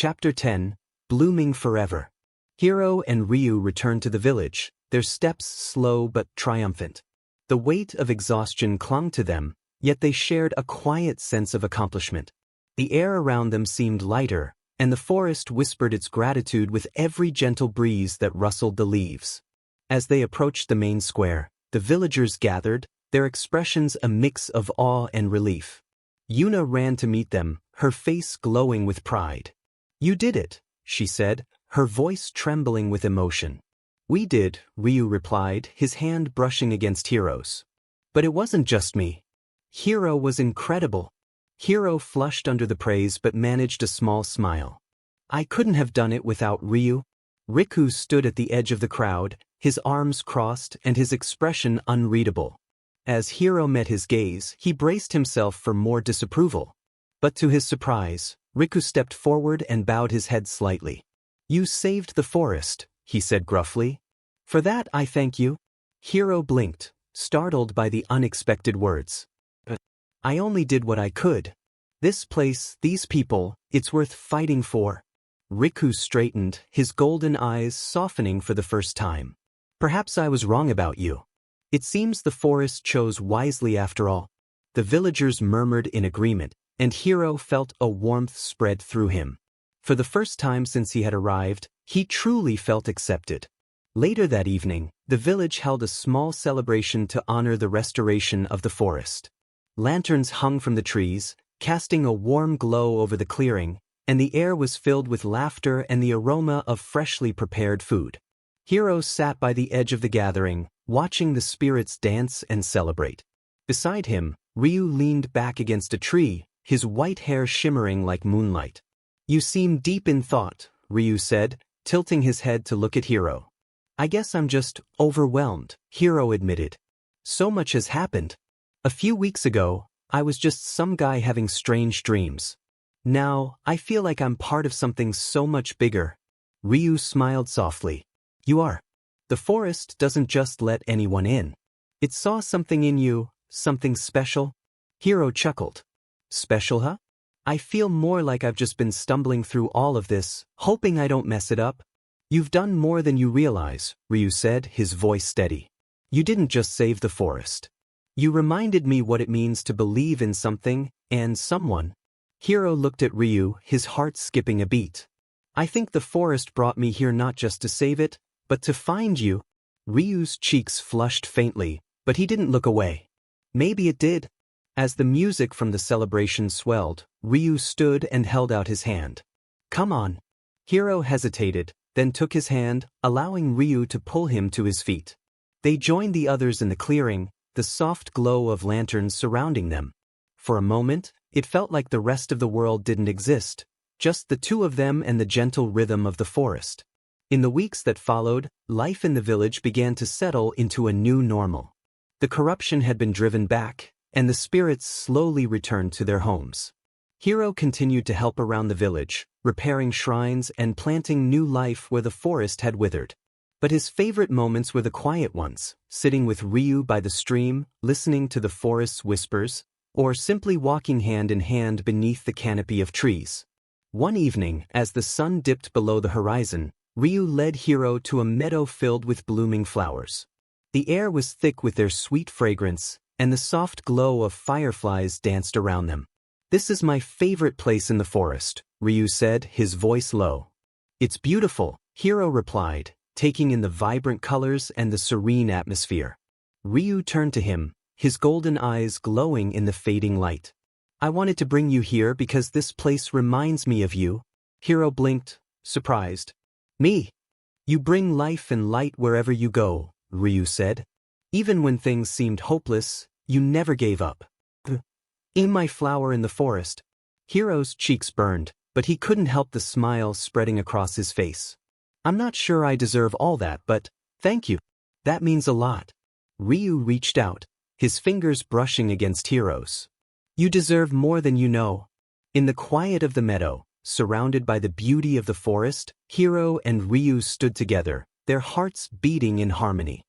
Chapter 10, Blooming Forever. Hiro and Ryu returned to the village, their steps slow but triumphant. The weight of exhaustion clung to them, yet they shared a quiet sense of accomplishment. The air around them seemed lighter, and the forest whispered its gratitude with every gentle breeze that rustled the leaves. As they approached the main square, the villagers gathered, their expressions a mix of awe and relief. Yuna ran to meet them, her face glowing with pride. "You did it," she said, her voice trembling with emotion. "We did," Ryu replied, his hand brushing against Hiro's. "But it wasn't just me. Hiro was incredible." Hiro flushed under the praise but managed a small smile. "I couldn't have done it without Ryu." Riku stood at the edge of the crowd, his arms crossed and his expression unreadable. As Hiro met his gaze, he braced himself for more disapproval. But to his surprise, Riku stepped forward and bowed his head slightly. "You saved the forest," he said gruffly. "For that I thank you." Hiro blinked, startled by the unexpected words. "I only did what I could. This place, these people, it's worth fighting for." Riku straightened, his golden eyes softening for the first time. "Perhaps I was wrong about you. It seems the forest chose wisely after all." The villagers murmured in agreement, and Hiro felt a warmth spread through him. For the first time since he had arrived, he truly felt accepted. Later that evening, the village held a small celebration to honor the restoration of the forest. Lanterns hung from the trees, casting a warm glow over the clearing, and the air was filled with laughter and the aroma of freshly prepared food. Hiro sat by the edge of the gathering, watching the spirits dance and celebrate. Beside him, Ryu leaned back against a tree, his white hair shimmering like moonlight. "You seem deep in thought," Ryu said, tilting his head to look at Hiro. "I guess I'm just overwhelmed," Hiro admitted. "So much has happened. A few weeks ago, I was just some guy having strange dreams. Now, I feel like I'm part of something so much bigger." Ryu smiled softly. "You are. The forest doesn't just let anyone in. It saw something in you, something special." Hiro chuckled. "Special, huh? I feel more like I've just been stumbling through all of this, hoping I don't mess it up." "You've done more than you realize," Ryu said, his voice steady. "You didn't just save the forest. You reminded me what it means to believe in something, and someone." Hiro looked at Ryu, his heart skipping a beat. "I think the forest brought me here not just to save it, but to find you." Ryu's cheeks flushed faintly, but he didn't look away. "Maybe it did." As the music from the celebration swelled, Ryu stood and held out his hand. "Come on." Hiro hesitated, then took his hand, allowing Ryu to pull him to his feet. They joined the others in the clearing, the soft glow of lanterns surrounding them. For a moment, it felt like the rest of the world didn't exist, just the two of them and the gentle rhythm of the forest. In the weeks that followed, life in the village began to settle into a new normal. The corruption had been driven back, and the spirits slowly returned to their homes. Hiro continued to help around the village, repairing shrines and planting new life where the forest had withered. But his favorite moments were the quiet ones, sitting with Ryu by the stream, listening to the forest's whispers, or simply walking hand in hand beneath the canopy of trees. One evening, as the sun dipped below the horizon, Ryu led Hiro to a meadow filled with blooming flowers. The air was thick with their sweet fragrance, and the soft glow of fireflies danced around them. "This is my favorite place in the forest," Ryu said, his voice low. "It's beautiful," Hiro replied, taking in the vibrant colors and the serene atmosphere. Ryu turned to him, his golden eyes glowing in the fading light. "I wanted to bring you here because this place reminds me of you." Hiro blinked, surprised. "Me? You bring life and light wherever you go," Ryu said. "Even when things seemed hopeless, you never gave up." "In my flower in the forest." Hiro's cheeks burned, but he couldn't help the smile spreading across his face. "I'm not sure I deserve all that, but thank you. That means a lot." Ryu reached out, his fingers brushing against Hiro's. "You deserve more than you know." In the quiet of the meadow, surrounded by the beauty of the forest, Hiro and Ryu stood together, their hearts beating in harmony.